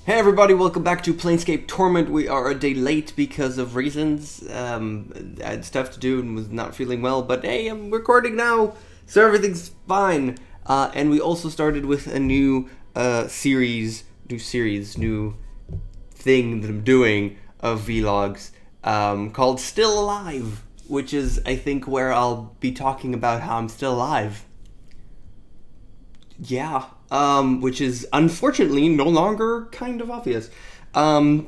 Hey everybody, welcome back to Planescape Torment. We are a day late because of reasons. I had stuff to do and was not feeling well, but hey, I'm recording now, so everything's fine. And we also started with a new new thing that I'm doing of vlogs called Still Alive, which is, I think, where I'll be talking about how I'm still alive. Yeah. Which is unfortunately no longer kind of obvious. So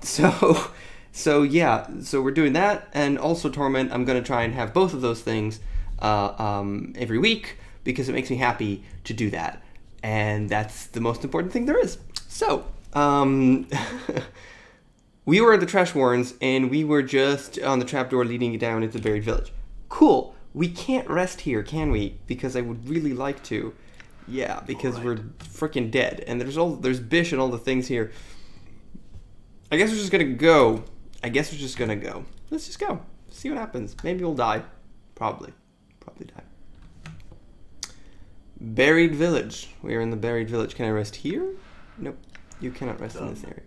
we're doing that, and also Torment. I'm gonna try and have both of those things every week because it makes me happy to do that, and that's the most important thing there is. So we were at the Trash Warrens, and we were just on the trapdoor leading you down into the buried village. Cool. We can't rest here, can we? Because I would really like to. Yeah, because we're freaking dead, and there's Bish and all the things here. I guess we're just gonna go. Let's just go. See what happens. Maybe we'll die. Probably die. Buried village. We are in the buried village. Can I rest here? Nope. You cannot rest in this area.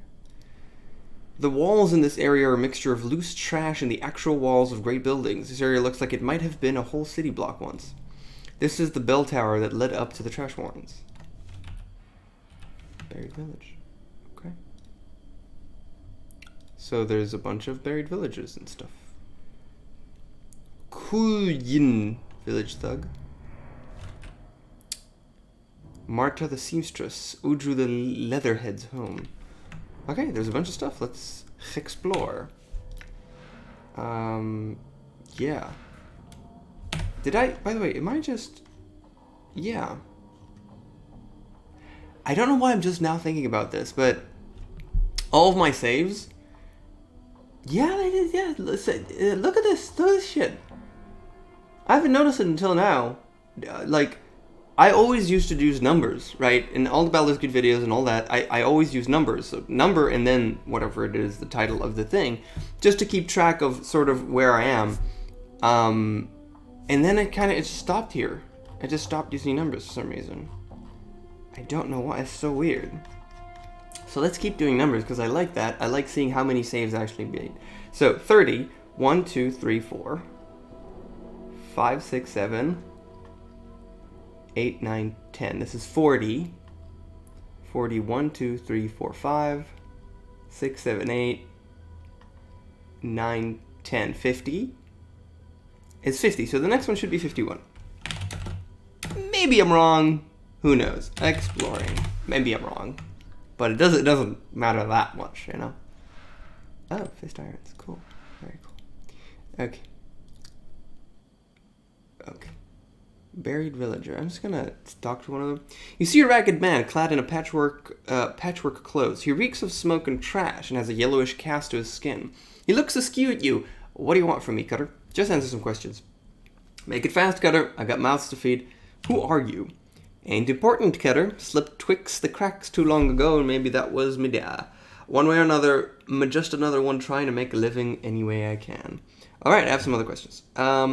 The walls in this area are a mixture of loose trash and the actual walls of great buildings. This area looks like it might have been a whole city block once. This is the bell tower that led up to the Trash Warrens. Buried village. Okay. So there's a bunch of buried villages and stuff. Kuyin village thug. Marta the seamstress. Udru the leatherhead's home. Okay, there's a bunch of stuff. Let's explore. Yeah. By the way, am I just... Yeah. I don't know why I'm just now thinking about this, but all of my saves... Yeah, they did, yeah. Look at this shit. I haven't noticed it until now. Like, I always used to use numbers, right? In all the Baldur's Gate videos and all that, I always use numbers. So number and then whatever it is, the title of the thing, just to keep track of sort of where I am. And then it just stopped here. I just stopped using numbers for some reason. I don't know why, it's so weird. So let's keep doing numbers because I like that. I like seeing how many saves I actually made. So 30, 1, 2, 3, 4, 5, 6, 7, 8, 9, 10. This is 40. 40, 1, 2, 3, 4, 5, 6, 7, 8, 9, 10, 50. It's 50, so the next one should be 51. Maybe I'm wrong. Who knows? Exploring. Maybe I'm wrong. But it doesn't matter that much, you know? Oh, fist irons. Cool. Very cool. Okay. Okay. Buried villager. I'm just gonna talk to one of them. You see a ragged man clad in a patchwork clothes. He reeks of smoke and trash and has a yellowish cast to his skin. He looks askew at you. What do you want from me, Cutter? Just answer some questions. Make it fast, Cutter. I got mouths to feed. Who are you? Ain't important, Cutter. Slipped twixt the cracks too long ago, and maybe that was me da. One way or another, just another one trying to make a living any way I can. Alright, I have some other questions. What are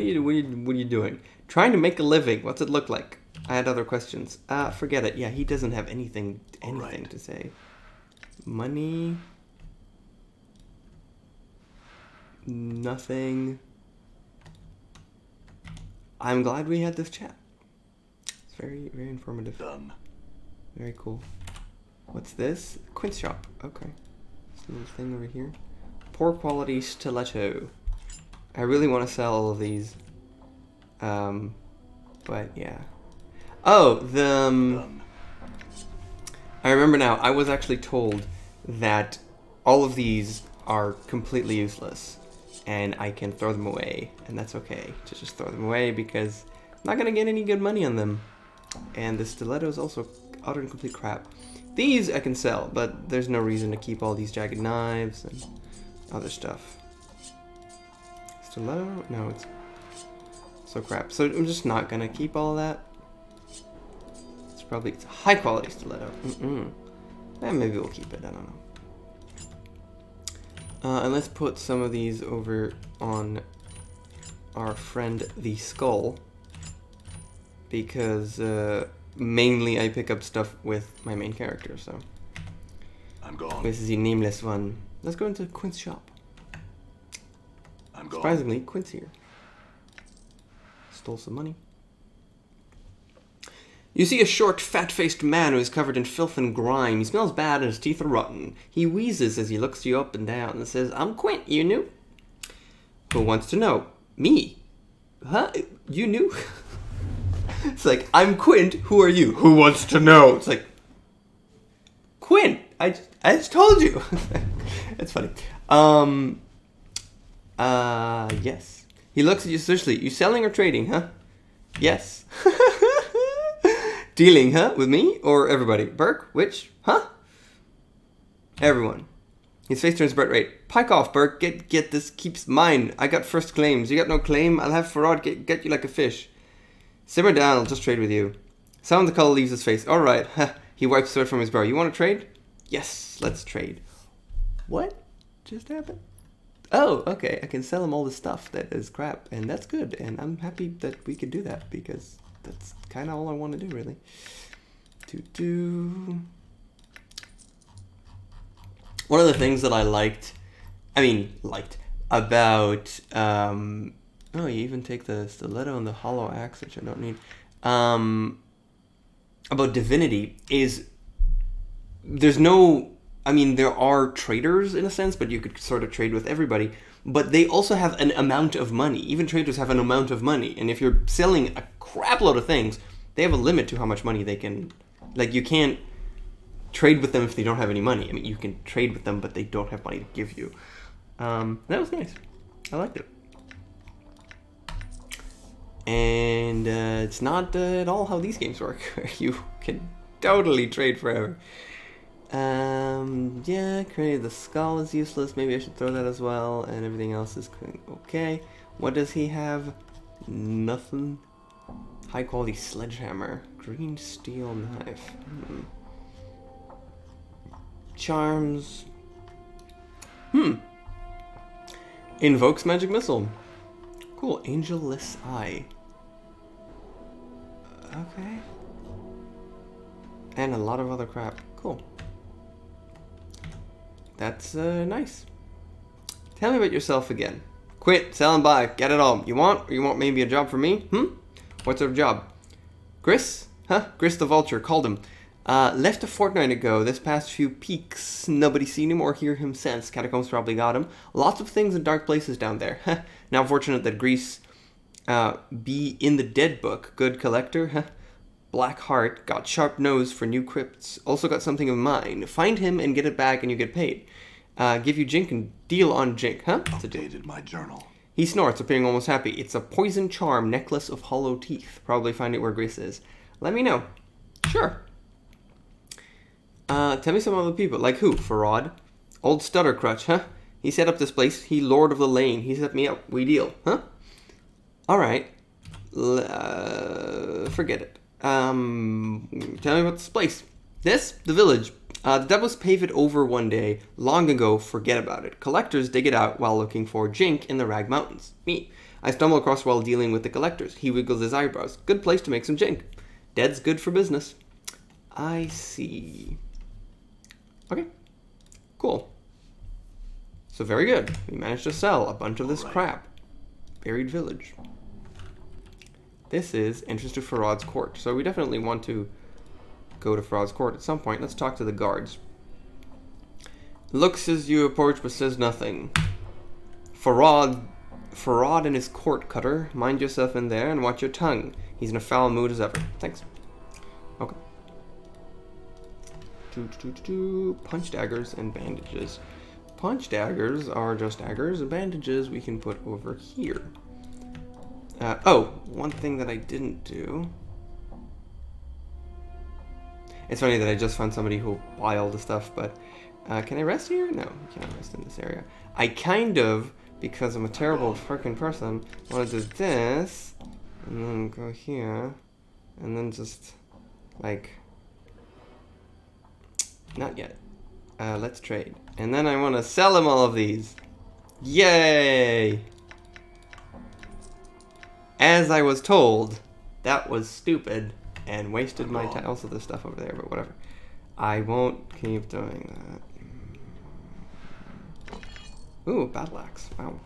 you doing? Trying to make a living. What's it look like? I had other questions. Forget it. Yeah, he doesn't have anything to say. Money... Nothing. I'm glad we had this chat. It's very, very informative. Done. Very cool. What's this? Quince shop. Okay. This little thing over here. Poor quality stiletto. I really want to sell all of these. But yeah. Oh, Done. I remember now. I was actually told that all of these are completely useless. And I can throw them away, and that's okay to just throw them away because I'm not gonna get any good money on them. And the stiletto is also utter and complete crap. These I can sell, but there's no reason to keep all these jagged knives and other stuff. Stiletto? No, it's so crap. So I'm just not gonna keep all that. It's a high quality stiletto. And maybe we'll keep it, I don't know. And let's put some of these over on our friend the Skull, because mainly I pick up stuff with my main character, so I'm gone. This is the nameless one. Let's go into Quint's shop. I'm gone. Surprisingly, Quint's here. Stole some money. You see a short, fat-faced man who is covered in filth and grime. He smells bad and his teeth are rotten. He wheezes as he looks you up and down and says, I'm Quint, you new? Who wants to know? Me? Huh? You new? It's like, I'm Quint, who are you? Who wants to know? It's like, Quint, I just told you. It's funny. Yes. He looks at you suspiciously. You selling or trading, huh? Yes. Dealing, huh? With me or everybody? Burke? Which? Huh? Everyone. His face turns bright red. Pike off, Burke. Get this. Keeps mine. I got first claims. You got no claim? I'll have Pharod get you like a fish. Simmer down. I'll just trade with you. Sound of the color leaves his face. Alright. He wipes sweat from his brow. You want to trade? Yes. Let's trade. What just happened? Oh, okay. I can sell him all the stuff that is crap. And that's good. And I'm happy that we could do that because that's kind of all I want to do, really. One of the things that I liked about, oh, you even take the stiletto and the hollow axe, which I don't need, about divinity is there's no, there are traders in a sense, but you could sort of trade with everybody. But they also have an amount of money. Even traders have an amount of money. And if you're selling a crap load of things, they have a limit to how much money they can... Like, you can't trade with them if they don't have any money. You can trade with them, but they don't have money to give you. That was nice. I liked it. And it's not at all how these games work. You can totally trade forever. Yeah, created the skull is useless. Maybe I should throw that as well. And everything else is okay. What does he have? Nothing. High quality sledgehammer. Green steel knife. Charms. Invokes magic missile. Cool. Angelless eye. Okay. And a lot of other crap. Cool. That's nice. Tell me about yourself again. Quit, sell and buy, get it all. You want? Or you want maybe a job for me? What sort of job? Gris? Huh? Gris the Vulture, called him. Left a fortnight ago, this past few peaks. Nobody seen him or hear him since. Catacombs probably got him. Lots of things in dark places down there. Now fortunate that Gris be in the dead book. Good collector. Black heart, got sharp nose for new crypts. Also got something of mine. Find him and get it back and you get paid. Give you Jink and deal on Jink, huh? Updated my journal. He snorts, appearing almost happy. It's a poison charm necklace of hollow teeth. Probably find it where Gris is. Let me know. Sure. Tell me some other people. Like who? Pharod? Old Stutter Crutch, huh? He set up this place. He Lord of the Lane. He set me up. We deal, huh? Alright. Forget it. Tell me about this place. This? The village. The devils pave it over one day. Long ago, forget about it. Collectors dig it out while looking for Jink in the Rag Mountains. Me. I stumble across while dealing with the collectors. He wiggles his eyebrows. Good place to make some Jink. Dead's good for business. I see. Okay. Cool. So very good. We managed to sell a bunch of this crap. Buried village. This is entrance to Pharod's court. So we definitely want to go to Pharod's court at some point. Let's talk to the guards. Looks as you approach but says nothing. Pharod and his court cutter. Mind yourself in there and watch your tongue. He's in a foul mood as ever. Thanks. Okay. Punch daggers and bandages. Punch daggers are just daggers, and bandages we can put over here. Oh, one thing that I didn't do. It's funny that I just found somebody who'll buy all the stuff, but can I rest here? No, you cannot rest in this area. I kind of, because I'm a terrible freaking person, want to do this, and then go here, and then just, like, not yet. Let's trade. And then I want to sell him all of these. Yay! As I was told, that was stupid and wasted my time. Also, there's stuff over there, but whatever. I won't keep doing that. Ooh, battle axe. Wow.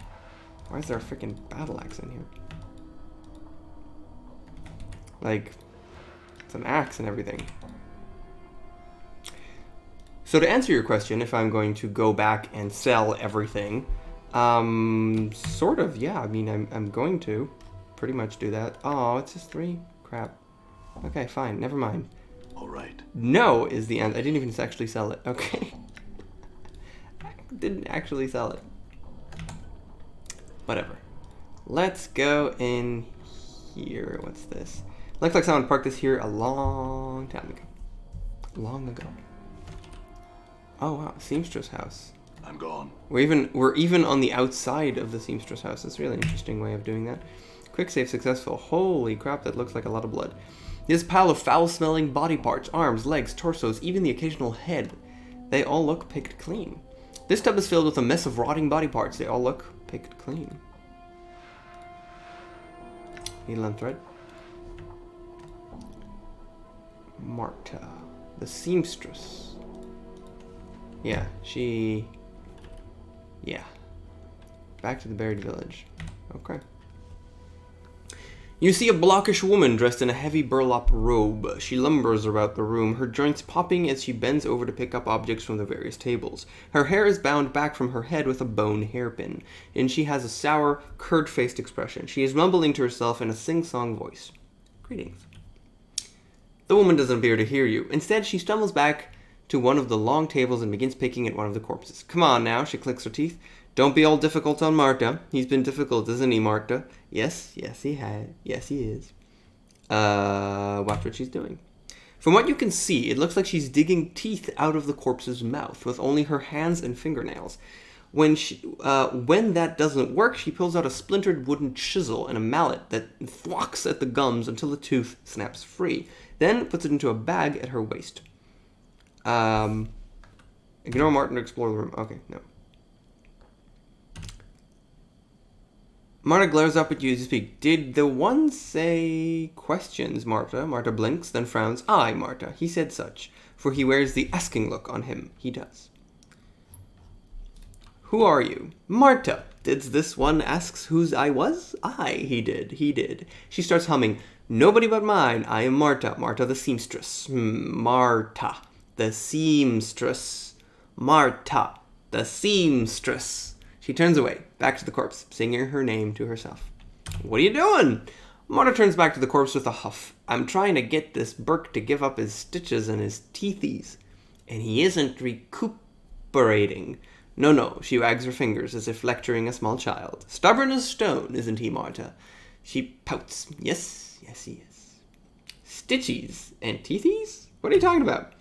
Why is there a freaking battle axe in here? Like, it's an axe and everything. So to answer your question, if I'm going to go back and sell everything, sort of, yeah. I mean, I'm going to pretty much do that. Oh, it's just 3? Crap. Okay, fine. Never mind. All right. No is the answer. I didn't even actually sell it. Okay. I didn't actually sell it. Whatever. Let's go in here. What's this? Looks like someone parked this here a long time ago. Long ago. Oh wow, seamstress house. I'm gone. We're even on the outside of the seamstress house. That's a really interesting way of doing that. Quick save successful. Holy crap, that looks like a lot of blood. This pile of foul-smelling body parts, arms, legs, torsos, even the occasional head. They all look picked clean. This tub is filled with a mess of rotting body parts. They all look picked clean. Needle and thread. Marta, the seamstress. Yeah, yeah. Back to the buried village. Okay. You see a blockish woman dressed in a heavy burlap robe. She lumbers about the room, her joints popping as she bends over to pick up objects from the various tables. Her hair is bound back from her head with a bone hairpin, and she has a sour, curd-faced expression. She is mumbling to herself in a sing-song voice. Greetings. The woman doesn't appear to hear you. Instead, she stumbles back to one of the long tables and begins picking at one of the corpses. Come on now, she clicks her teeth. Don't be all difficult on Marta. He's been difficult, isn't he, Marta? Yes, he has. Yes, he is. Watch what she's doing. From what you can see, it looks like she's digging teeth out of the corpse's mouth with only her hands and fingernails. When that doesn't work, she pulls out a splintered wooden chisel and a mallet that thwacks at the gums until the tooth snaps free, then puts it into a bag at her waist. Ignore Martin to explore the room. Okay, no. Marta glares up at you as you speak. Did the one say questions, Marta? Marta blinks, then frowns. Aye, Marta, he said such, for he wears the asking look on him. He does. Who are you? Marta. Did this one asks whose I was? Aye, he did. She starts humming. Nobody but mine. I am Marta. Marta the seamstress. Marta the seamstress. Marta the seamstress. She turns away, back to the corpse, singing her name to herself. What are you doing? Marta turns back to the corpse with a huff. I'm trying to get this Burke to give up his stitches and his teethies. And he isn't recuperating. No, she wags her fingers as if lecturing a small child. Stubborn as stone, isn't he, Marta? She pouts. Yes, he is. Stitchies and teethies? What are you talking about?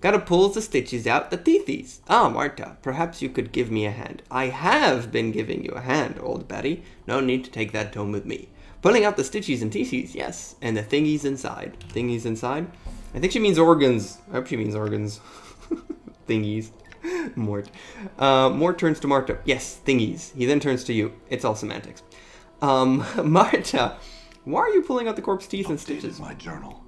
Gotta pull the stitches out the teethies. Ah, Marta, perhaps you could give me a hand. I have been giving you a hand, old Betty. No need to take that tone with me. Pulling out the stitchies and teethies, yes, and the thingies inside. Thingies inside? I think she means organs. I hope she means organs. Thingies. Mort. Mort turns to Marta. Yes, thingies. He then turns to you. It's all semantics. Marta, why are you pulling out the corpse teeth and stitches? My journal.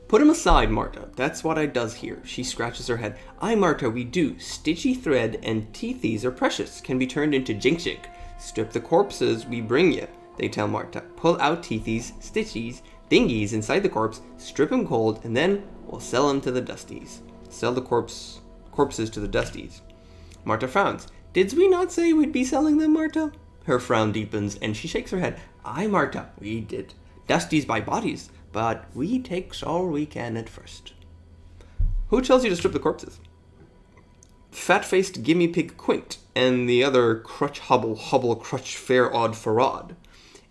Put him aside, Marta. That's what I does here. She scratches her head. Aye, Marta, we do. Stitchy thread and teethies are precious. Can be turned into jinxik. Strip the corpses we bring you, they tell Marta. Pull out teethies, stitchies, thingies inside the corpse, strip him cold, and then we'll sell him to the dusties. Sell the corpses to the dusties. Marta frowns. Did we not say we'd be selling them, Marta? Her frown deepens, and she shakes her head. Aye, Marta, we did. Dusties buy bodies, but we takes all we can at first. Who tells you to strip the corpses? Fat-faced gimme pig Quint, and the other crutch hubble crutch fair odd Pharod.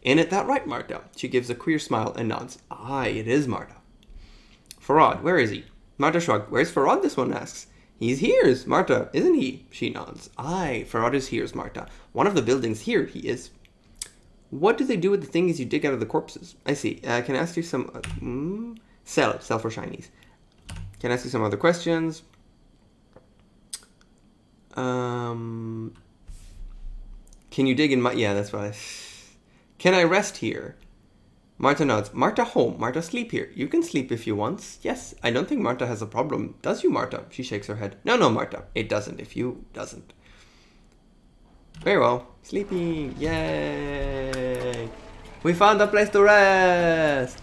Ain't it that right, Marta? She gives a queer smile and nods. Aye, it is, Marta. Pharod, where is he? Marta shrugged. Where's Pharod, this one asks. He's here's, Marta, isn't he? She nods. Aye, Pharod is here's, Marta. One of the buildings here, he is. What do they do with the things you dig out of the corpses? I see. Can I ask you some... Sell for shinies. Can I ask you some other questions? Can you dig in my... Yeah, that's what I... Can I rest here? Marta nods. Marta home. Marta sleep here. You can sleep if you want. Yes, I don't think Marta has a problem. Does you, Marta? She shakes her head. No, Marta. It doesn't if you doesn't. Very well. Sleeping. Yay! We found a place to rest!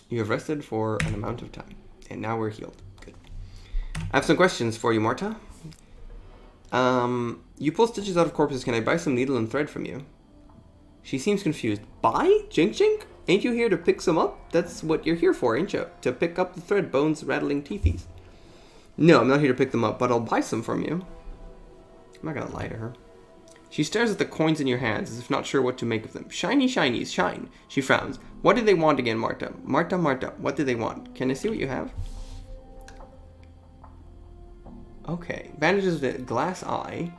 You have rested for an amount of time. And now we're healed. Good. I have some questions for you, Marta. You pull stitches out of corpses. Can I buy some needle and thread from you? She seems confused. Buy? Jink Jink? Ain't you here to pick some up? That's what you're here for, ain't you? To pick up the thread, bones, rattling teethies. No, I'm not here to pick them up, but I'll buy some from you. I'm not gonna lie to her. She stares at the coins in your hands, as if not sure what to make of them. Shiny shinies, shine. She frowns. What do they want again, Marta? Marta, Marta, what do they want? Can I see what you have? Okay. Bandages the glass eye.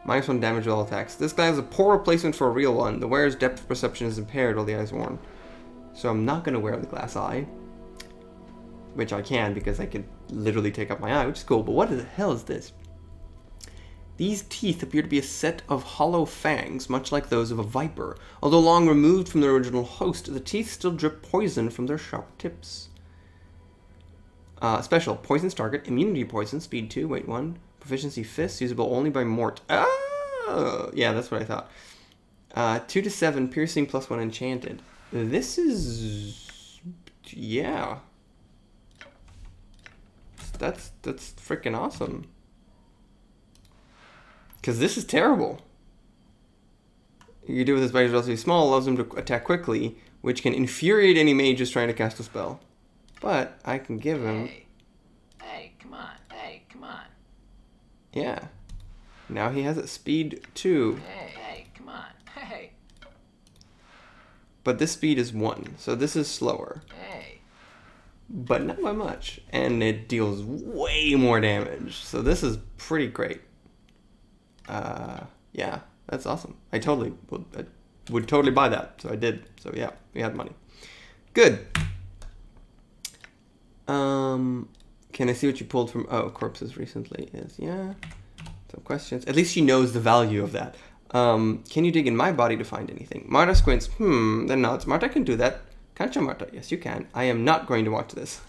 -1 damage with all attacks. This glass is a poor replacement for a real one. The wearer's depth of perception is impaired while the eye is worn. So I'm not going to wear the glass eye. Which I can, because I can literally take up my eye, which is cool. But what the hell is this? These teeth appear to be a set of hollow fangs, much like those of a viper. Although long removed from their original host, the teeth still drip poison from their sharp tips. Special. Poisons target. Immunity poison. Speed 2. Weight 1. Proficiency fists. Usable only by Mort. Oh! Yeah, that's what I thought. 2 to 7. Piercing +1 enchanted. This is... yeah. That's freaking awesome. Because this is terrible. You can do with this by relatively small, allows them to attack quickly, which can infuriate any mage just trying to cast a spell. But I can give him... Hey, come on. Hey, come on. Yeah. Now he has it speed 2. Hey, come on. Hey. But this speed is 1, so this is slower. Hey. But not by much. And it deals way more damage. So this is pretty great. Yeah, that's awesome. I would totally buy that. So I did. So yeah, we had money. Good. Can I see what you pulled from corpses recently? Is yeah. Some questions. At least she knows the value of that. Can you dig in my body to find anything? Marta squints. Then nods. Marta can do that. Can't you, Marta? Yes, you can. I am not going to watch this.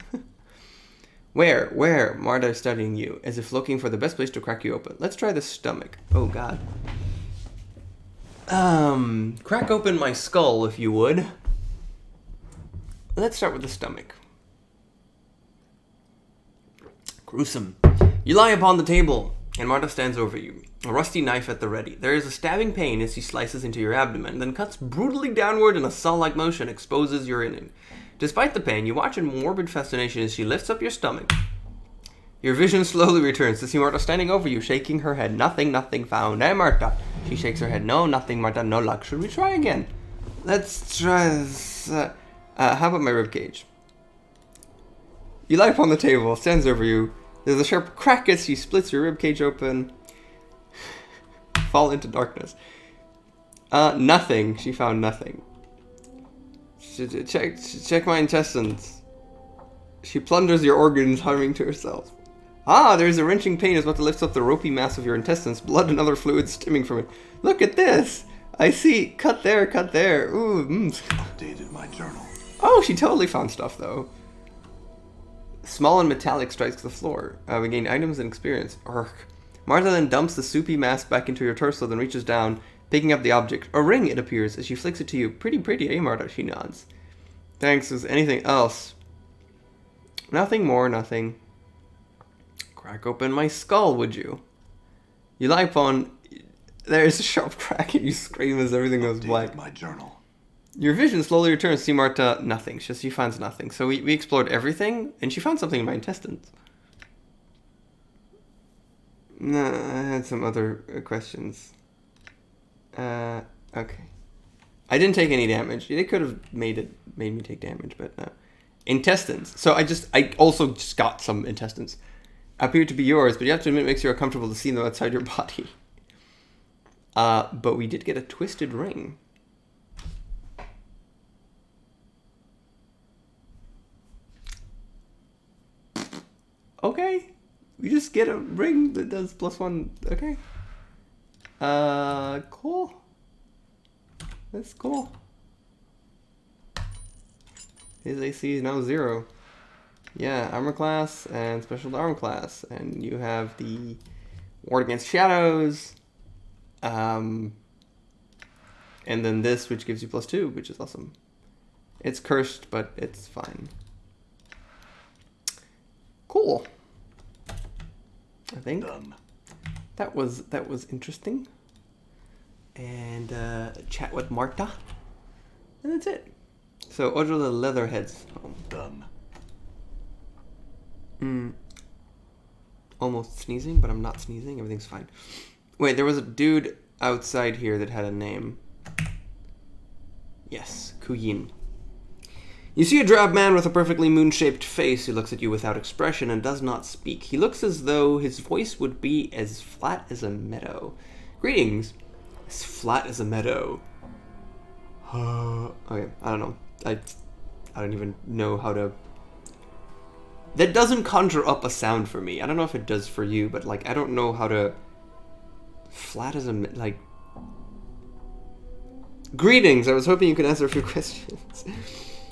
Where? Marta is studying you, as if looking for the best place to crack you open. Let's try the stomach. Oh, God. Crack open my skull, if you would. Let's start with the stomach. Gruesome. You lie upon the table, and Marta stands over you, a rusty knife at the ready. There is a stabbing pain as she slices into your abdomen, then cuts brutally downward in a saw-like motion, exposes your inning. Despite the pain, you watch in morbid fascination as she lifts up your stomach. Your vision slowly returns to see Marta standing over you, shaking her head. Nothing found. Hey, Marta. She shakes her head. No, nothing, Marta. No luck. Should we try again? Let's try this. How about my ribcage? You lie upon the table, stands over you. There's a sharp crack as she splits your ribcage open. Fall into darkness. Nothing. She found nothing. Check my intestines. She plunders your organs, humming to herself. There's a wrenching pain as Marta lifts up the ropey mass of your intestines, blood and other fluids stemming from it. Look at this! I see. Cut there, cut there. Ooh, Updated my journal. Oh, she totally found stuff, though. Small and metallic strikes the floor. We gain items and experience. Urgh. Marta then dumps the soupy mass back into your torso, then reaches down, picking up the object. A ring, it appears, as she flicks it to you. Pretty, eh, Marta? She nods. Thanks. Is anything else? Nothing more, nothing. Crack open my skull, would you? You lie upon... There's a sharp crack and you scream as everything goes black. My journal. Your vision slowly returns to see Marta. Nothing. She finds nothing. So we explored everything, and she found something in my intestines. No, I had some other questions. Okay. I didn't take any damage. They could have made me take damage, but no. Intestines. So I also just got some intestines. Appear to be yours, but you have to admit it makes you uncomfortable to see them outside your body. But we did get a twisted ring. Okay. We just get a ring that does +1. Okay. Cool. That's cool. His AC is now 0. Yeah, armor class and special armor class. And you have the ward against shadows. And then this, which gives you +2, which is awesome. It's cursed, but it's fine. Cool. I think Done. that was interesting. And chat with Marta. And that's it. So Ojo the Leatherhead's home. Done. Almost sneezing, but I'm not sneezing. Everything's fine. Wait, there was a dude outside here that had a name. Yes, Kuyin. You see a drab man with a perfectly moon-shaped face who looks at you without expression and does not speak. He looks as though his voice would be as flat as a meadow. Greetings. As flat as a meadow. Okay, I don't know. I don't even know how to... That doesn't conjure up a sound for me. I don't know if it does for you, but like, I don't know how to... Flat as a... like... Greetings! I was hoping you could answer a few questions.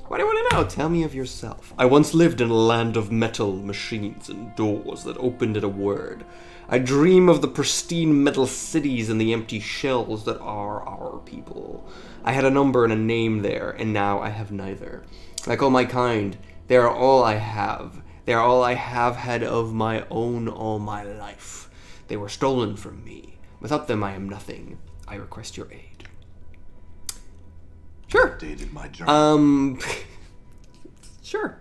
What do you want to know? Tell me of yourself. I once lived in a land of metal machines and doors that opened at a word. I dream of the pristine metal cities and the empty shells that are our people. I had a number and a name there, and now I have neither. Like all my kind, they are all I have. They are all I have had of my own all my life. They were stolen from me. Without them I am nothing. I request your aid. Sure. Updated my journal. Sure.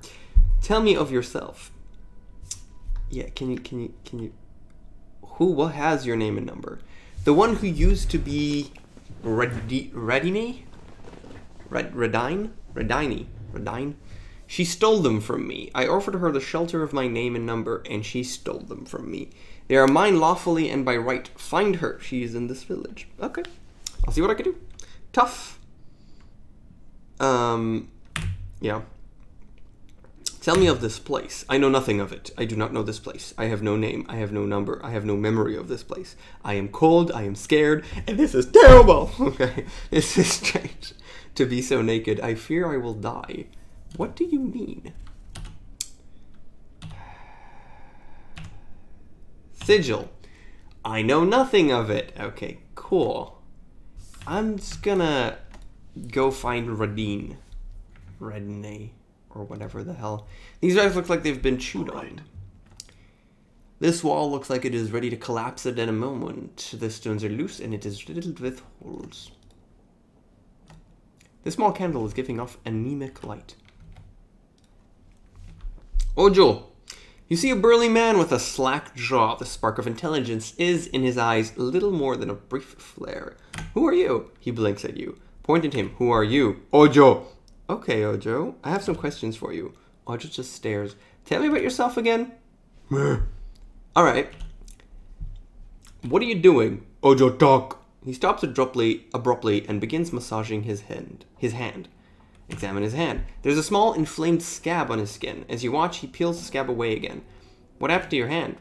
Tell me of yourself. Yeah, can you what has your name and number? The one who used to be Redine? She stole them from me. I offered her the shelter of my name and number, and she stole them from me. They are mine lawfully and by right. Find her. She is in this village. Okay. I'll see what I can do. Tough. Yeah. Tell me of this place. I know nothing of it. I do not know this place. I have no name. I have no number. I have no memory of this place. I am cold. I am scared. And this is terrible. Okay. This is strange. To be so naked. I fear I will die. What do you mean? Sigil. I know nothing of it. Okay, cool. I'm just gonna go find Redine, or whatever the hell. These guys look like they've been chewed on. This wall looks like it is ready to collapse at any moment. The stones are loose and it is riddled with holes. This small candle is giving off anemic light. Ojo! You see a burly man with a slack jaw. The spark of intelligence is in his eyes little more than a brief flare. Who are you? He blinks at you. Point at him. Who are you? Ojo! Okay, Ojo. I have some questions for you. Ojo just stares. Tell me about yourself again. Alright. What are you doing? Ojo, talk! He stops abruptly and begins massaging his hand. Examine his hand. There's a small inflamed scab on his skin. As you watch, he peels the scab away again. What happened to your hand?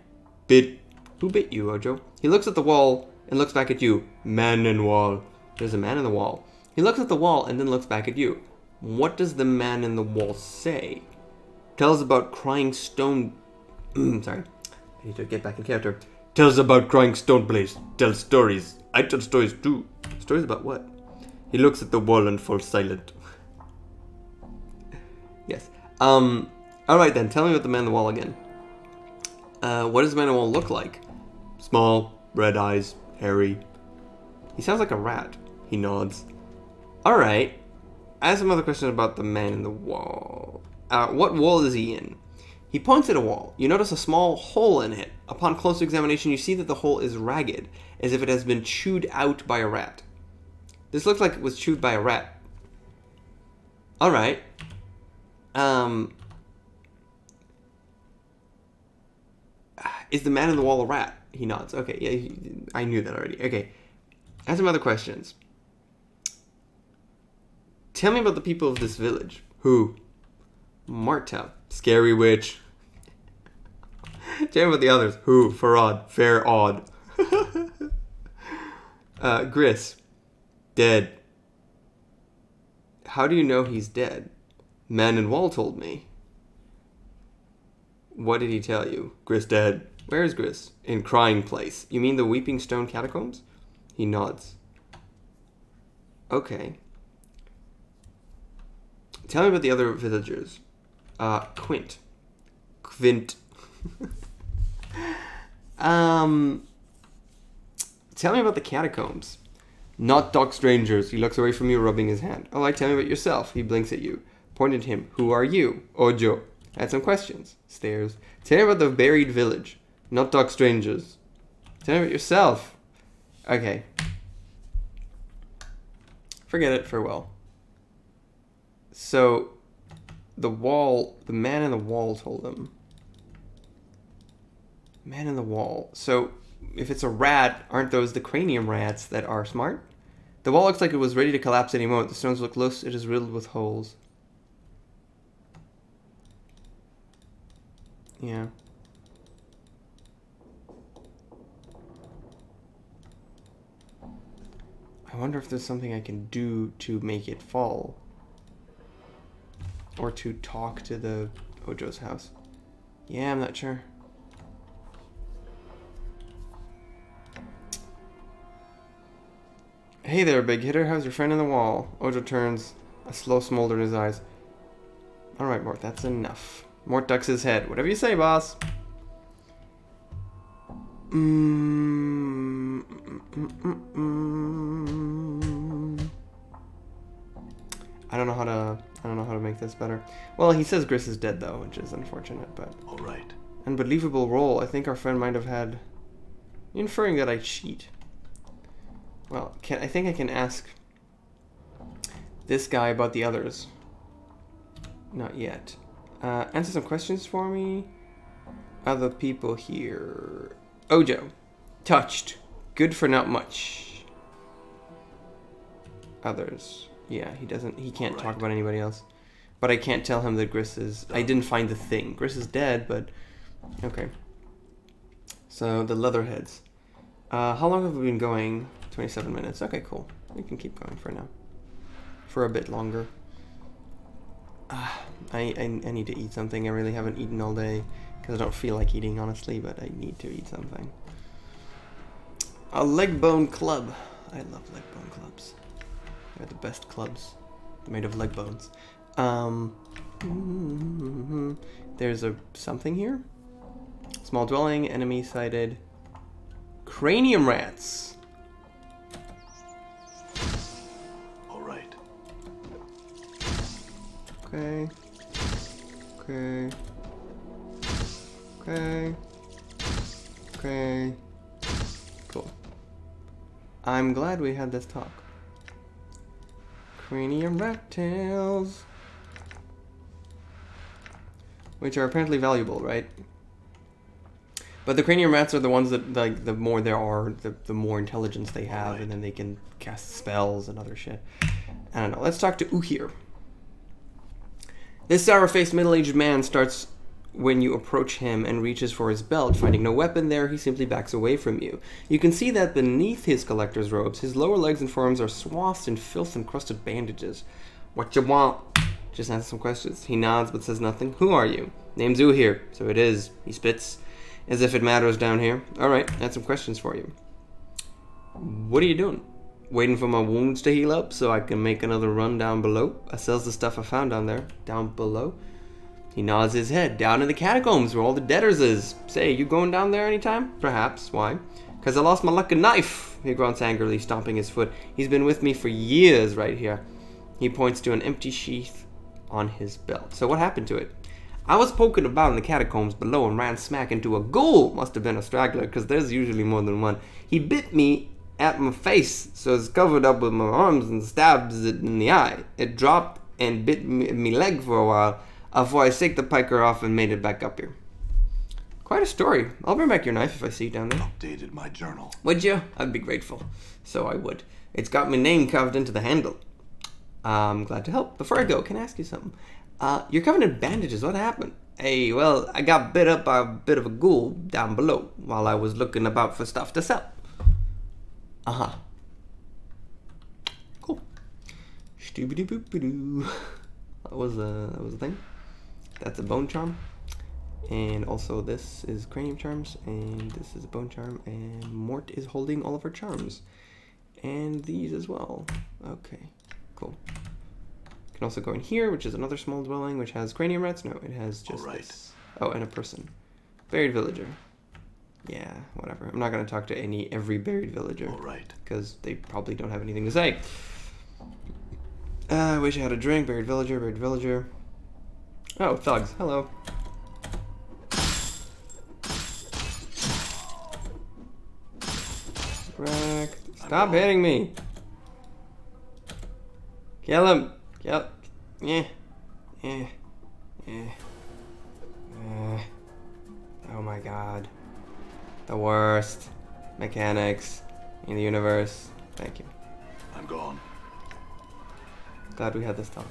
Bit. Who bit you, Ojo? He looks at the wall and looks back at you. Man in wall. There's a man in the wall. He looks at the wall and then looks back at you. What does the man in the wall say? Tells about crying stone... Sorry. I need to get back in character. Tells about crying stone place. Tells stories. I tell stories too. Stories about what? He looks at the wall and falls silent. Yes. Alright then, tell me about the man on the wall again. What does the man on the wall look like? Small, red eyes, hairy. He sounds like a rat. He nods. Alright. I have some other questions about the man in the wall. What wall is he in? He points at a wall. You notice a small hole in it. Upon closer examination, you see that the hole is ragged, as if it has been chewed out by a rat. This looks like it was chewed by a rat. Alright. Is the man in the wall a rat? He nods. Okay, yeah, I knew that already. Okay. I have some other questions. Tell me about the people of this village. Who? Marta. Scary witch. Tell me about the others. Who? Pharod. Fair odd. Gris. Dead. How do you know he's dead? Man in wall told me. What did he tell you? Gris dead. Where is Gris? In crying place. You mean the Weeping Stone Catacombs? He nods. Okay. Tell me about the other villagers. Quint. Tell me about the catacombs. Not dock strangers. He looks away from you, rubbing his hand. Alright, tell me about yourself. He blinks at you. Pointed to him. Who are you? Ojo. Had some questions. Stares. Tell me about the buried village. Not dock strangers. Tell me about yourself. Okay. Forget it. Farewell. So, the man in the wall told him. Man in the wall. So, if it's a rat, aren't those the cranium rats that are smart? The wall looks like it was ready to collapse any moment. The stones look loose. It is riddled with holes. Yeah. I wonder if there's something I can do to make it fall. Or to talk to the Ojo's house. Yeah, I'm not sure. Hey there, big hitter. How's your friend in the wall? Ojo turns, a slow smolder in his eyes. Alright, Mort, that's enough. Mort ducks his head. Whatever you say, boss. I don't know how to make this better. Well, he says Gris is dead though, which is unfortunate, but Alright. unbelievable roll. I think our friend might have had, inferring that I cheat. Well, I think I can ask this guy about the others. Not yet. Answer some questions for me. Other people here. Ojo. Touched. Good for not much. Others. Yeah, he can't talk about anybody else. But I can't tell him that Gris is... I didn't find the thing. Gris is dead, but... Okay. So, the Leatherheads. How long have we been going? 27 minutes. Okay, cool. We can keep going for now. For a bit longer. I need to eat something. I really haven't eaten all day. Because I don't feel like eating, honestly, but I need to eat something. A leg bone club. I love leg bone clubs. They're the best clubs. They're made of leg bones. There's something here. Small dwelling, enemy sighted. Cranium rats. Alright. Okay. Okay. Okay. Okay. Cool. I'm glad we had this talk. Cranium rat tails. Which are apparently valuable, right? But the cranium rats are the ones that, like, the more there are, the more intelligence they have, and then they can cast spells and other shit. I don't know. Let's talk to Uhir. This sour-faced middle-aged man starts when you approach him and reaches for his belt. Finding no weapon there, he simply backs away from you. You can see that beneath his collector's robes, his lower legs and forearms are swathed in filth-encrusted bandages. What you want? Just answer some questions. He nods but says nothing. Who are you? Name's Uhir. So it is. He spits. As if it matters down here. Alright, I had some questions for you. What are you doing? Waiting for my wounds to heal up so I can make another run down below? I sells the stuff I found down there. Down below? He nods his head. Down in the catacombs where all the debtors is. Say, you going down there anytime? Perhaps. Why? Because I lost my lucky knife. He grunts angrily, stomping his foot. He's been with me for years right here. He points to an empty sheath on his belt. So what happened to it? I was poking about in the catacombs below and ran smack into a ghoul. Must have been a straggler, because there's usually more than one. He bit me at my face, so it's covered up with my arms and stabs it in the eye. It dropped and bit me leg for a while before I shaked the piker off and made it back up here. Quite a story. I'll bring back your knife if I see it down there. Updated my journal. Would you? I'd be grateful. So I would. It's got my name carved into the handle. I'm glad to help. Before I go, can I ask you something? You're covered in bandages. What happened? Hey, well, I got bit up by a bit of a ghoul down below while I was looking about for stuff to sell. Uh-huh. Cool. Stooby-doo-boop-doo. That was a thing. That's a bone charm. And also this is cranium charms, and this is a bone charm, and Mort is holding all of her charms. And these as well. Okay, cool. Can also go in here, which is another small dwelling, which has cranium rats. No, it has just this. Oh, and a person. Buried villager. Yeah, whatever. I'm not going to talk to every buried villager. Because they probably don't have anything to say. I wish I had a drink. Buried villager, buried villager. Oh, thugs. Hello. Stop hitting me. Kill him. Kill. Yeah. Yeah. Yeah. Oh my god. The worst mechanics in the universe. Thank you. I'm gone. Glad we had this talk.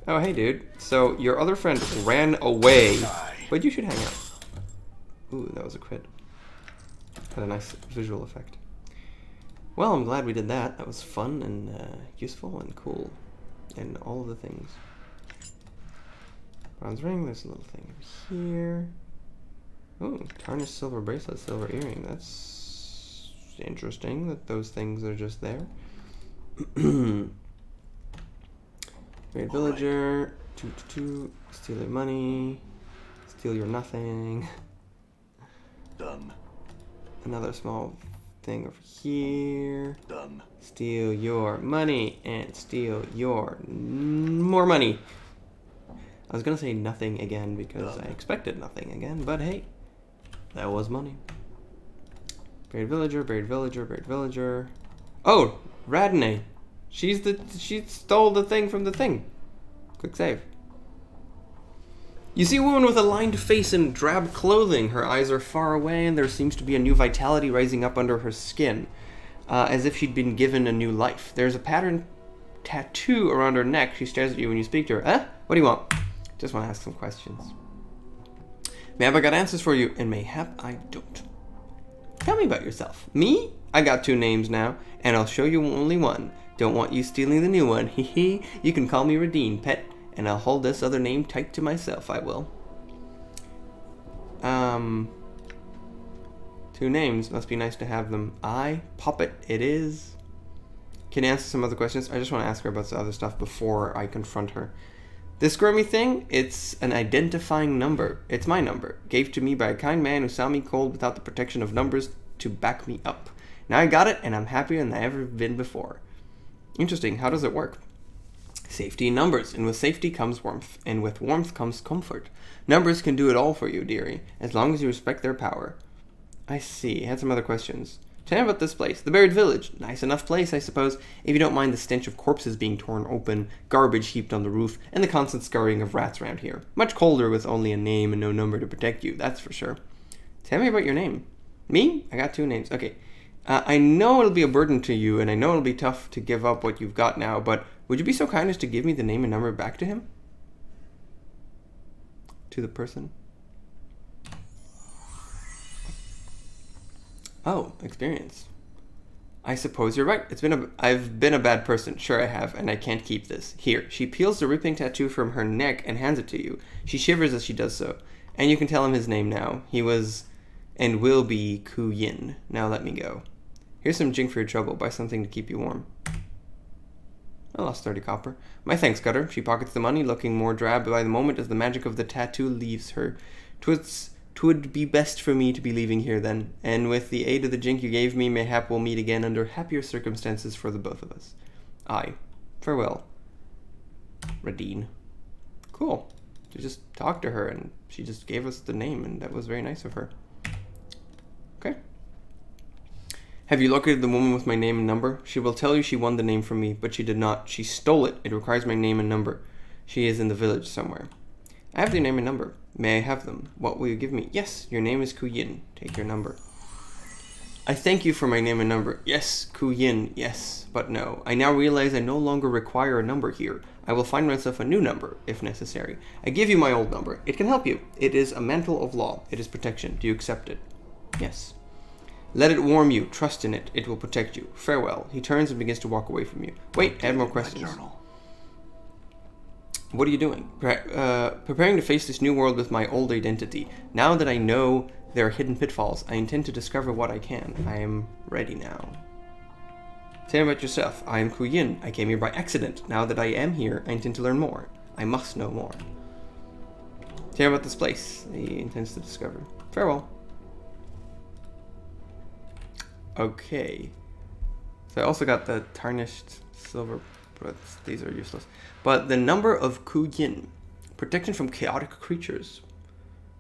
Oh, hey, dude. So, your other friend ran away. But you should hang out. Ooh, that was a crit. Had a nice visual effect. Well, I'm glad we did that. That was fun and useful and cool. And all of the things. Bronze ring, there's a little thing over here. Ooh, tarnished silver bracelet, silver earring. That's interesting that those things are just there. Great villager. 2 steal your money. Steal your nothing. Done. Another small thing over here. Done. Steal your money and steal your more money. I was gonna say nothing again because I expected nothing again, but hey, that was money. Buried villager, buried villager, buried villager. Oh, Radne. She stole the thing from the thing. Quick save. You see a woman with a lined face and drab clothing. Her eyes are far away and there seems to be a new vitality rising up under her skin. As if she'd been given a new life. There's a pattern tattoo around her neck. She stares at you when you speak to her. Eh? What do you want? Just want to ask some questions. Mayhap I got answers for you, and mayhap I don't. Tell me about yourself. Me? I got 2 names now, and I'll show you only one. Don't want you stealing the new one. Hee. You can call me Radine, pet, and I'll hold this other name tight to myself, I will. 2 names. Must be nice to have them. Puppet, it is. Can you answer some other questions? I just want to ask her about the other stuff before I confront her. This squirmy thing, it's an identifying number. It's my number, gave to me by a kind man who saw me cold without the protection of numbers to back me up. Now I got it, and I'm happier than I ever been before. Interesting, how does it work? Safety in numbers, and with safety comes warmth, and with warmth comes comfort. Numbers can do it all for you, dearie, as long as you respect their power. I see, I had some other questions. Tell me about this place. The Buried Village. Nice enough place, I suppose, if you don't mind the stench of corpses being torn open, garbage heaped on the roof, and the constant scurrying of rats around here. Much colder with only a name and no number to protect you, that's for sure. Tell me about your name. Me? I got 2 names. Okay. I know it'll be a burden to you, and I know it'll be tough to give up what you've got now, but would you be so kind as to give me the name and number back to him? To the person? Oh, experience. I suppose you're right. I've been a bad person. Sure I have, and I can't keep this. Here, she peels the ripping tattoo from her neck and hands it to you. She shivers as she does so. And you can tell him his name now. He was and will be Ku Yin. Now let me go. Here's some jink for your trouble. Buy something to keep you warm. I lost 30 copper. My thanks, Gutter. She pockets the money, looking more drab by the moment as the magic of the tattoo leaves her. 'Twould be best for me to be leaving here then, and with the aid of the jink you gave me, mayhap we'll meet again under happier circumstances for the both of us. Aye. Farewell. Radine. Cool. We just talked to her, and she just gave us the name, and that was very nice of her. Okay. Have you located the woman with my name and number? She will tell you she won the name from me, but she did not. She stole it. It requires my name and number. She is in the village somewhere. I have their name and number. May I have them? What will you give me? Yes, your name is Ku Yin. Take your number. I thank you for my name and number. Yes, Ku Yin, yes, but no. I now realize I no longer require a number here. I will find myself a new number, if necessary. I give you my old number. It can help you. It is a mantle of law. It is protection. Do you accept it? Yes. Let it warm you. Trust in it. It will protect you. Farewell. He turns and begins to walk away from you. Wait, I have more questions. What are you doing? Preparing to face this new world with my old identity. Now that I know there are hidden pitfalls, I intend to discover what I can. I am ready now. Tell me about yourself. I am Kuyin. I came here by accident. Now that I am here, I intend to learn more. I must know more. Tell me about this place he intends to discover. Farewell. Okay. So I also got the tarnished silver, but these are useless. But the number of Kuyin. Protection from chaotic creatures.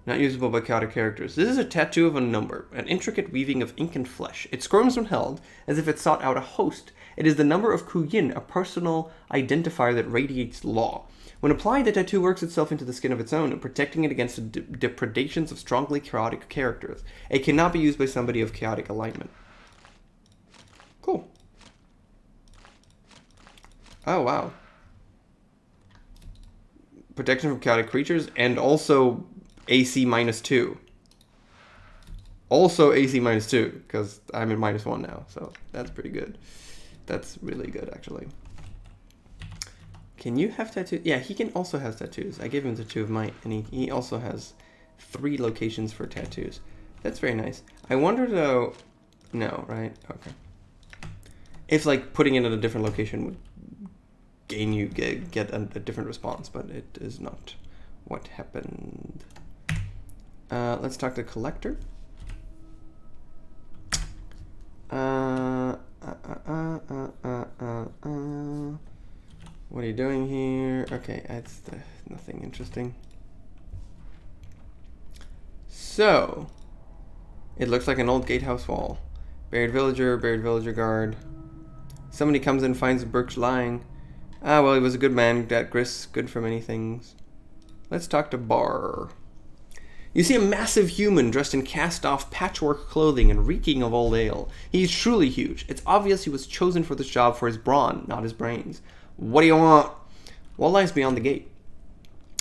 Not usable by chaotic characters. This is a tattoo of a number, an intricate weaving of ink and flesh. It squirms when held, as if it sought out a host. It is the number of Kuyin, a personal identifier that radiates law. When applied, the tattoo works itself into the skin of its own, protecting it against the depredations of strongly chaotic characters. It cannot be used by somebody of chaotic alignment. Cool. Oh, wow. Protection from chaotic creatures, and also AC -2. Also AC -2, because I'm in -1 now, so that's pretty good. That's really good, actually. Can you have tattoos? Yeah, he can also have tattoos. I gave him the 2 of mine, and he also has 3 locations for tattoos. That's very nice. I wonder, though... No, right? Okay. If, like, putting it in a different location would gain you, get a different response, but it is not what happened. Let's talk to Collector. What are you doing here? Okay, that's nothing interesting. So, it looks like an old gatehouse wall. Buried villager guard. Somebody comes in and finds Birch lying. Ah, well, he was a good man, that Gris, good for many things. Let's talk to Bar. You see a massive human dressed in cast-off patchwork clothing and reeking of old ale. He's truly huge. It's obvious he was chosen for this job for his brawn, not his brains. What do you want? What lies beyond the gate?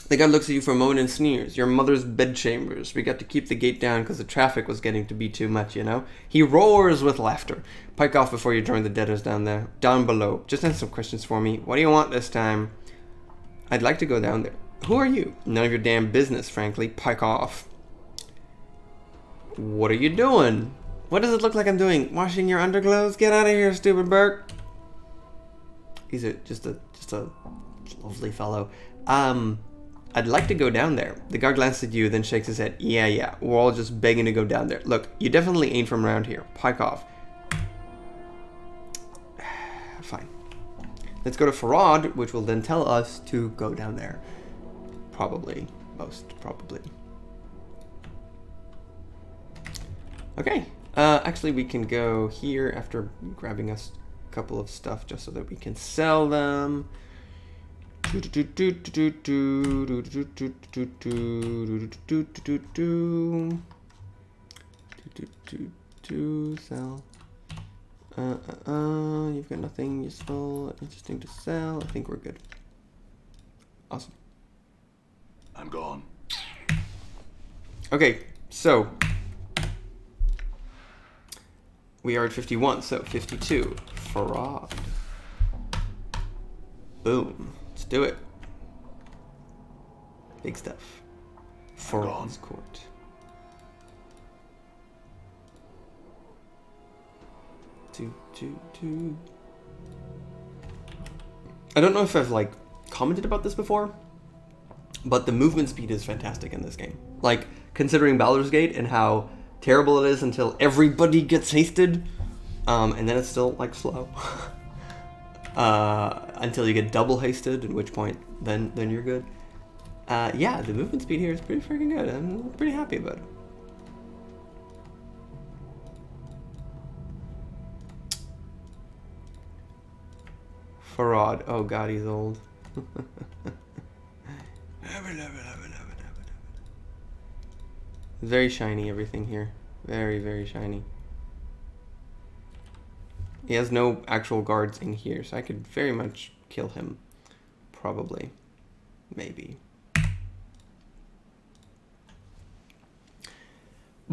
The guy looks at you for a moment and sneers. Your mother's bedchambers. We got to keep the gate down because the traffic was getting to be too much, you know? He roars with laughter. Pike off before you join the debtors down there. Down below. Just answer some questions for me. What do you want this time? I'd like to go down there. Who are you? None of your damn business, frankly. Pike off. What are you doing? What does it look like I'm doing? Washing your underclothes? Get out of here, stupid Burke. He's just a lovely fellow. I'd like to go down there. The guard glances at you, then shakes his head. Yeah, we're all just begging to go down there. Look, you definitely ain't from around here. Pike off. Fine. Let's go to Pharod, which will then tell us to go down there. Probably. Most probably. Okay. Actually, we can go here after grabbing us a couple of stuff just so that we can sell them. Sell. You've got nothing useful, interesting to sell. I think we're good. Awesome. I'm gone. Okay, so we are at 51, so 52. Pharod. Boom. Let's do it. Big stuff. Pharod's court. I don't know if I've like commented about this before, but the movement speed is fantastic in this game. Like, considering Baldur's Gate and how terrible it is until everybody gets hasted, and then it's still like slow. Until you get double hasted, at which point then you're good. Yeah, the movement speed here is pretty freaking good. I'm pretty happy about it. Pharod. Oh god, he's old. Very shiny, everything here. Very, very shiny. He has no actual guards in here, so I could very much kill him. Probably. Maybe.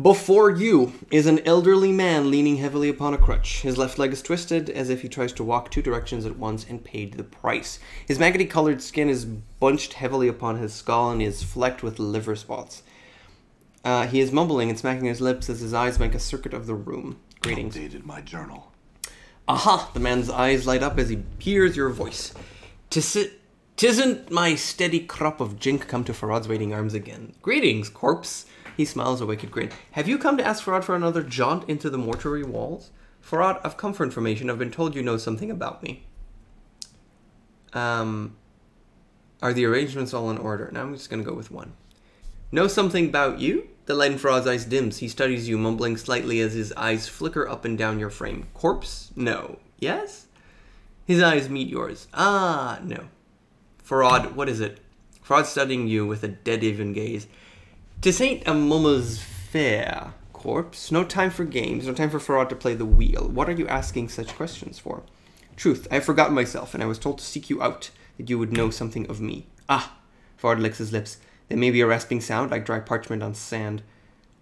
Before you is an elderly man leaning heavily upon a crutch. His left leg is twisted as if he tries to walk 2 directions at once and paid the price. His maggoty-colored skin is bunched heavily upon his skull and is flecked with liver spots. He is mumbling and smacking his lips as his eyes make a circuit of the room. Greetings. Updated my journal. Aha! The man's eyes light up as he hears your voice. Tisn't my steady crop of jink come to Pharod's waiting arms again. Greetings, corpse. He smiles a wicked grin. Have you come to ask Pharod for another jaunt into the mortuary walls? Pharod, I've come for information. I've been told you know something about me. Are the arrangements all in order? Now I'm just going to go with 1. Know something about you? The light in Pharod's eyes dims. He studies you, mumbling slightly as his eyes flicker up and down your frame. Corpse? No. Yes? His eyes meet yours. Ah, no. Pharod, what is it? Pharod studying you with a dead even gaze. 'Tis ain't a mumma's fair, corpse. No time for games, no time for Pharod to play the wheel. What are you asking such questions for? Truth, I have forgotten myself, and I was told to seek you out, that you would know something of me. Ah! Pharod licks his lips. There may be a rasping sound, like dry parchment on sand.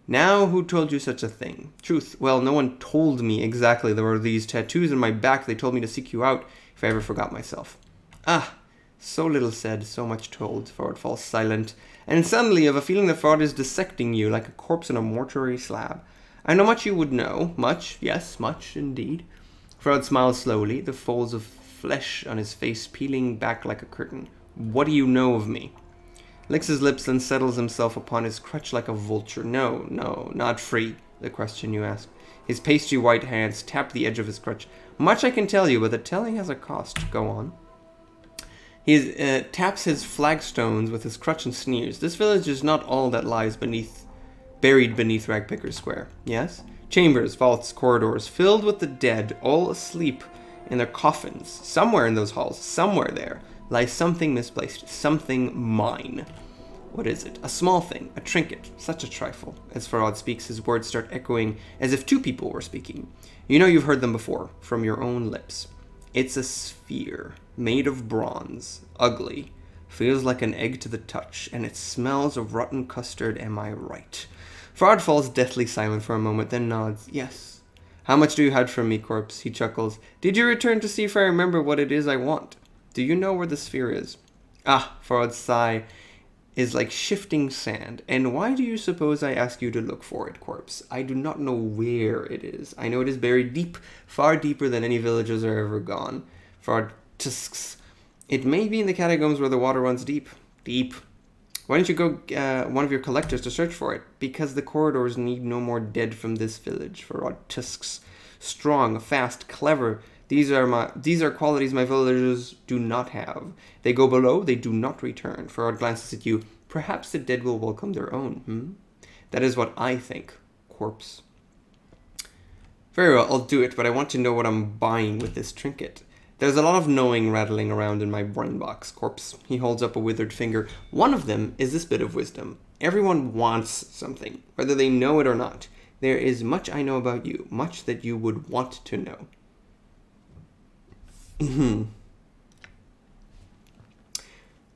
Now, who told you such a thing? Truth, well, no one told me exactly. There were these tattoos on my back. They told me to seek you out, if I ever forgot myself. Ah! So little said, so much told. Pharod falls silent, and suddenly you have a feeling that Pharod is dissecting you like a corpse in a mortuary slab. I know much you would know. Much, yes, much indeed. Pharod smiles slowly, the folds of flesh on his face peeling back like a curtain. What do you know of me? Licks his lips and settles himself upon his crutch like a vulture. No, no, not free, the question you ask. His pasty white hands tap the edge of his crutch. Much I can tell you, but the telling has a cost. Go on. He taps his flagstones with his crutch and sneers. This village is not all that lies buried beneath Ragpicker Square. Yes? Chambers, vaults, corridors, filled with the dead, all asleep in their coffins. Somewhere in those halls, somewhere there, lies something misplaced, something mine. What is it? A small thing, a trinket, such a trifle. As Pharod speaks, his words start echoing as if 2 people were speaking. You know you've heard them before, from your own lips. It's a sphere, made of bronze, ugly, feels like an egg to the touch, and it smells of rotten custard, am I right? Pharod falls deathly silent for a moment, then nods. Yes. How much do you hide from me, corpse? He chuckles. Did you return to see if I remember what it is I want? Do you know where the sphere is? Ah, Pharod's sigh is like shifting sand. And why do you suppose I ask you to look for it, corpse? I do not know where it is. I know it is buried deep, far deeper than any villagers are ever gone. Pharod tusks. It may be in the catacombs where the water runs deep. Deep. Why don't you go one of your collectors to search for it? Because the corridors need no more dead from this village. Pharod tusks. Strong, fast, clever. These are qualities my villagers do not have. They go below, they do not return. Pharod glances at you. Perhaps the dead will welcome their own, That is what I think, corpse. Very well, I'll do it, but I want to know what I'm buying with this trinket. There's a lot of knowing rattling around in my brain box, corpse. He holds up a withered finger. One of them is this bit of wisdom. Everyone wants something, whether they know it or not. There is much I know about you, much that you would want to know.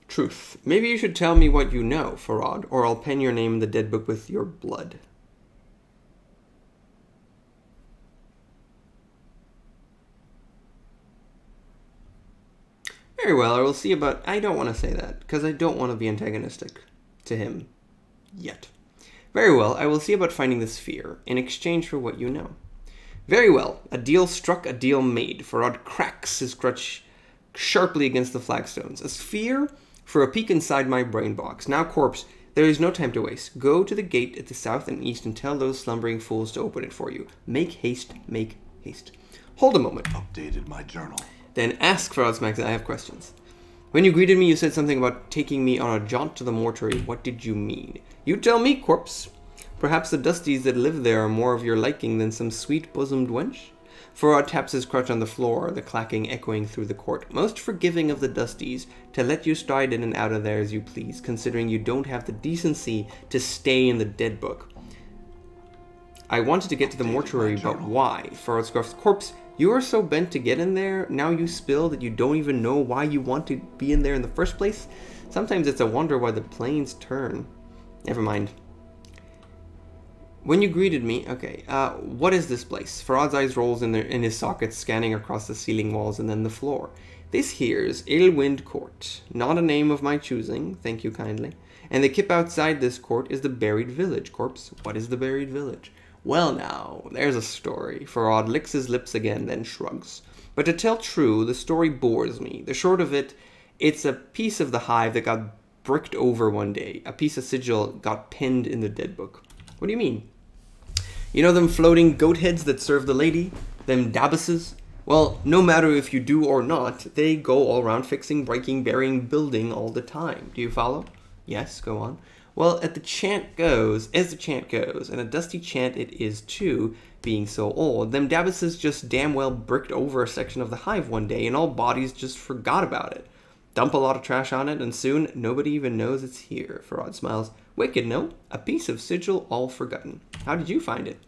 Truth. Maybe you should tell me what you know, Pharod, or I'll pen your name in the dead book with your blood. Very well, I will see about... I don't want to say that, because I don't want to be antagonistic to him yet. Very well, I will see about finding the sphere, in exchange for what you know. Very well, a deal struck, a deal made. Pharod cracks his crutch sharply against the flagstones. A sphere for a peek inside my brain box. Now, corpse, there is no time to waste. Go to the gate at the south and east and tell those slumbering fools to open it for you. Make haste, make haste. Hold a moment. Updated my journal. Then ask Pharod Smacks. I have questions. When you greeted me, you said something about taking me on a jaunt to the mortuary. What did you mean? You tell me, corpse. Perhaps the dusties that live there are more of your liking than some sweet-bosomed wench? Pharod taps his crutch on the floor, the clacking echoing through the court. Most forgiving of the dusties, to let you stride in and out of there as you please, considering you don't have the decency to stay in the dead book. I wanted to get to the mortuary, but why? Pharod scoffs. Corpse, you are so bent to get in there, now you spill that you don't even know why you want to be in there in the first place? Sometimes it's a wonder why the planes turn. Never mind. When you greeted me, okay, what is this place? Pharod's eyes rolls in his sockets, scanning across the ceiling walls and then the floor. This here's Illwind Court. Not a name of my choosing, thank you kindly. And the keep outside this court is the Buried Village. Corpse, what is the Buried Village? Well now, there's a story. Pharod licks his lips again, then shrugs. But to tell true, the story bores me. The short of it, it's a piece of the hive that got bricked over one day. A piece of sigil got pinned in the dead book. What do you mean? You know them floating goat heads that serve the lady? Them dabbuses? Well, no matter if you do or not, they go all around fixing, breaking, burying, building all the time. Do you follow? Yes, go on. Well, as the chant goes, and a dusty chant it is too, being so old, them dabbuses just damn well bricked over a section of the hive one day and all bodies just forgot about it. Dump a lot of trash on it and soon nobody even knows it's here. Pharod smiles. Wicked, no? A piece of sigil all forgotten. How did you find it?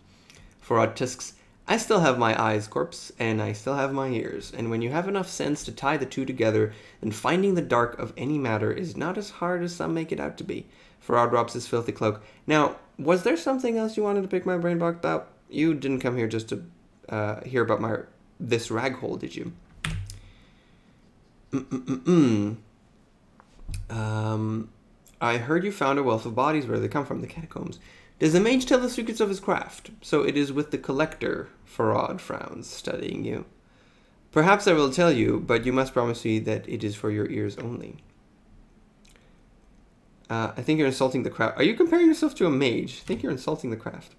Pharod tusks. I still have my eyes, corpse, and I still have my ears, and when you have enough sense to tie the two together, then finding the dark of any matter is not as hard as some make it out to be. Pharod drops his filthy cloak. Now, was there something else you wanted to pick my brain box about? You didn't come here just to hear about this rag hole, did you? I heard you found a wealth of bodies. Where do they come from? The Catacombs. Does the mage tell the secrets of his craft? So it is with the collector, Pharod frowns, studying you. Perhaps I will tell you, but you must promise me that it is for your ears only. I think you're insulting the craft. Are you comparing yourself to a mage? I think you're insulting the craft.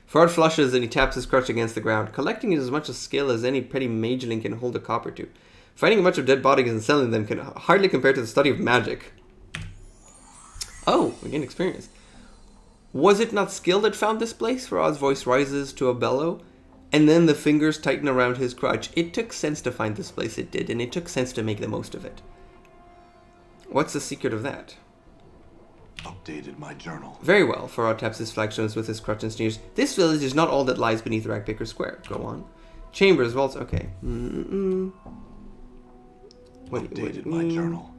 Pharod flushes and he taps his crutch against the ground. Collecting is as much a skill as any petty mageling can hold a copper to. Finding a bunch of dead bodies and selling them can hardly compare to the study of magic. Oh, we gained experience. Was it not skill that found this place? Pharod's voice rises to a bellow, and then the fingers tighten around his crutch. It took sense to find this place, it did, and it took sense to make the most of it. What's the secret of that? Updated my journal. Very well. Pharod taps his flagstones with his crutch and sneers. This village is not all that lies beneath Ragpicker Square. Go on. Chambers, vaults, okay. Updated my journal.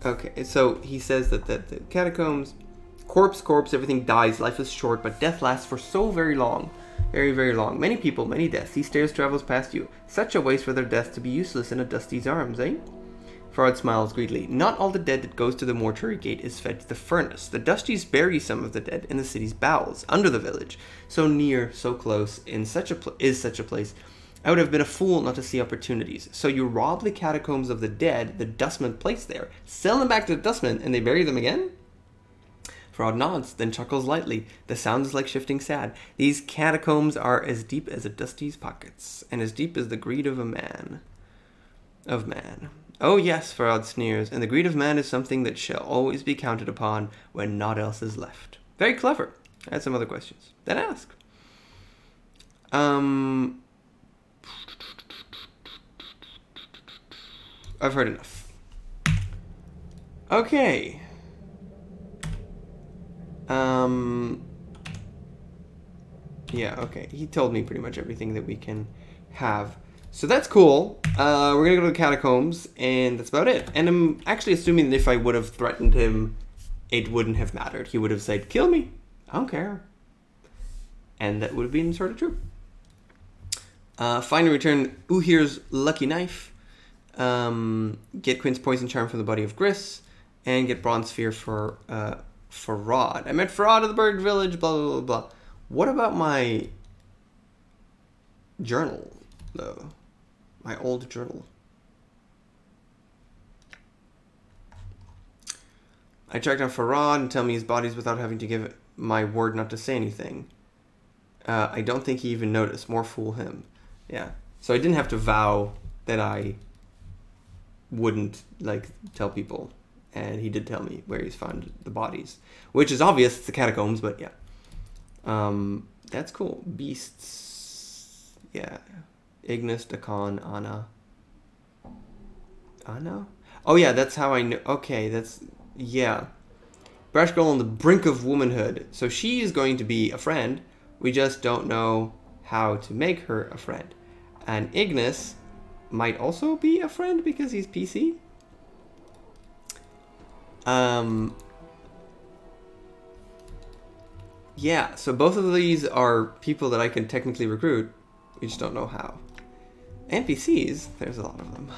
Okay, so he says that the catacombs... Corpse, everything dies, life is short, but death lasts for so very long. Very, very long. Many people, many deaths. He stares travels past you. Such a waste for their death to be useless in a dusty's arms, eh? Pharod smiles greedily. Not all the dead that goes to the mortuary gate is fed to the furnace. The dusties bury some of the dead in the city's bowels, under the village. So near, so close, is such a place. I would have been a fool not to see opportunities. So you rob the catacombs of the dead the dustmen placed there, sell them back to the dustmen, and they bury them again? Pharod nods, then chuckles lightly. The sound is like shifting sad. These catacombs are as deep as a dusty's pockets, and as deep as the greed of man. Oh yes, Pharod sneers, and the greed of man is something that shall always be counted upon when naught else is left. Very clever. I had some other questions. Then ask. I've heard enough. Okay. Yeah, okay. He told me pretty much everything that we can have. So that's cool. We're gonna go to the catacombs, and that's about it. And I'm actually assuming that if I would have threatened him, it wouldn't have mattered. He would have said, kill me. I don't care. And that would have been sort of true. Finally return Uhir's Lucky Knife. Get Quint's Poison Charm from the body of Gris. And get Bronze Sphere for Pharod. I met Pharod of the Bird Village, blah, blah, blah, blah. What about my journal, though? My old journal. I tracked down Pharod and tell me his bodies without having to give my word not to say anything. I don't think he even noticed. More fool him. Yeah. So I didn't have to vow that I wouldn't, like, tell people. And he did tell me where he's found the bodies. Which is obvious, it's the catacombs, but yeah. That's cool. Beasts. Yeah. Ignis, Dakan, Anna. Anna? Oh yeah, that's how I know. Okay, that's... Yeah. Brash girl on the brink of womanhood. So she is going to be a friend. We just don't know how to make her a friend. And Ignis might also be a friend because he's PC. yeah, so both of these are people that I can technically recruit. We just don't know how. NPCs, there's a lot of them.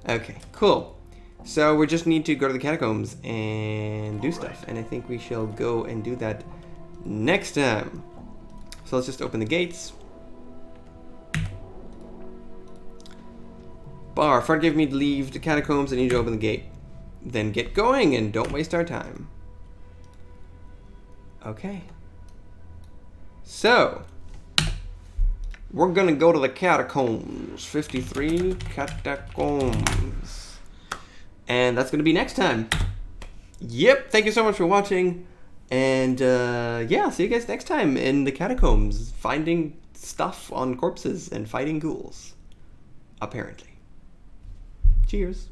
Okay, cool. So we just need to go to the Catacombs and do stuff. And I think we shall go and do that next time. So let's just open the gates. Pharod gave me to leave the Catacombs. I need to open the gate. Then get going and don't waste our time. Okay. So, we're gonna go to the Catacombs. 53 Catacombs. And that's gonna be next time. Yep, thank you so much for watching. And yeah, see you guys next time in the Catacombs. Finding stuff on corpses and fighting ghouls. Apparently. Cheers.